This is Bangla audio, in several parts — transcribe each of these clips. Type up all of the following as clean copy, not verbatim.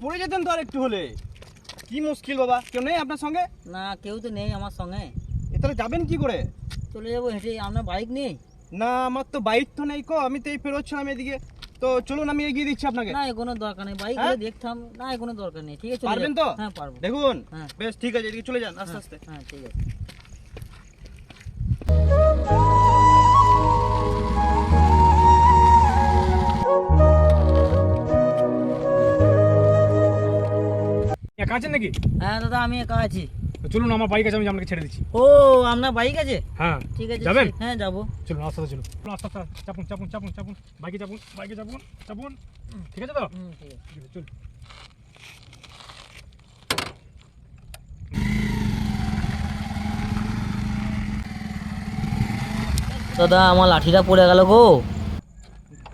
পড়ে যেতেন তো আর একটু হলে। কি মুশকিল বাবা, কেউ নেই আপনার সঙ্গে? না কেউ তো নেই আমার সঙ্গে। তাহলে যাবেন কি করে? চলে যাবো হেঁটে, আপনার বাইক নেই? না আমার তো বাইক তো নেই কো, আমি তো এই পেরোচ্ছিলাম এদিকে। তো চলুন আমি এগিয়ে দিচ্ছি আপনাকে। না কোনো দরকার নেই, বাইক হ্যাঁ? দেখতাম না, কোনো দরকার নেই। ঠিক আছে পারবেন তো? হ্যাঁ পারবো। দেখুন হ্যাঁ বেশ ঠিক আছে, এদিকে চলে যান আস্তে আস্তে। হ্যাঁ ঠিক আছে। একা আছেন নাকি? হ্যাঁ দাদা আমি একা আছি। তো চলুন, আমার বাইক আছে, আমি আপনাকে ছেড়ে দিচ্ছি। ও আপনার বাইক আছে? হ্যাঁ ঠিক আছে যাবেন? হ্যাঁ যাবো। চলুন আস্তে আস্তে চলুন, আস্তে আস্তে চাপুন চাপুন চাপুন চাপুন, বাইকে চাপুন, বাইকে চাপুন চাপুন। ঠিক আছে তো? ঠিক আছে। ঠিক আছে, চলুন। দাদা আমার লাঠিটা পড়ে গেল গো।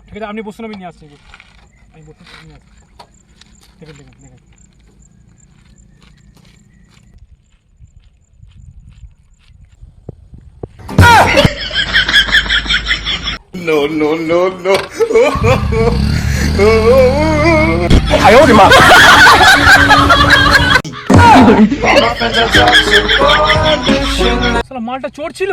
ঠিক আছে আপনি বসুন, আমি নিয়ে আসছি। আমি বসুন, আমি নিয়ে আসছি। দেখেন দেখেন দেখেন। No, no, no, no. শালা মালটা চোর ছিল।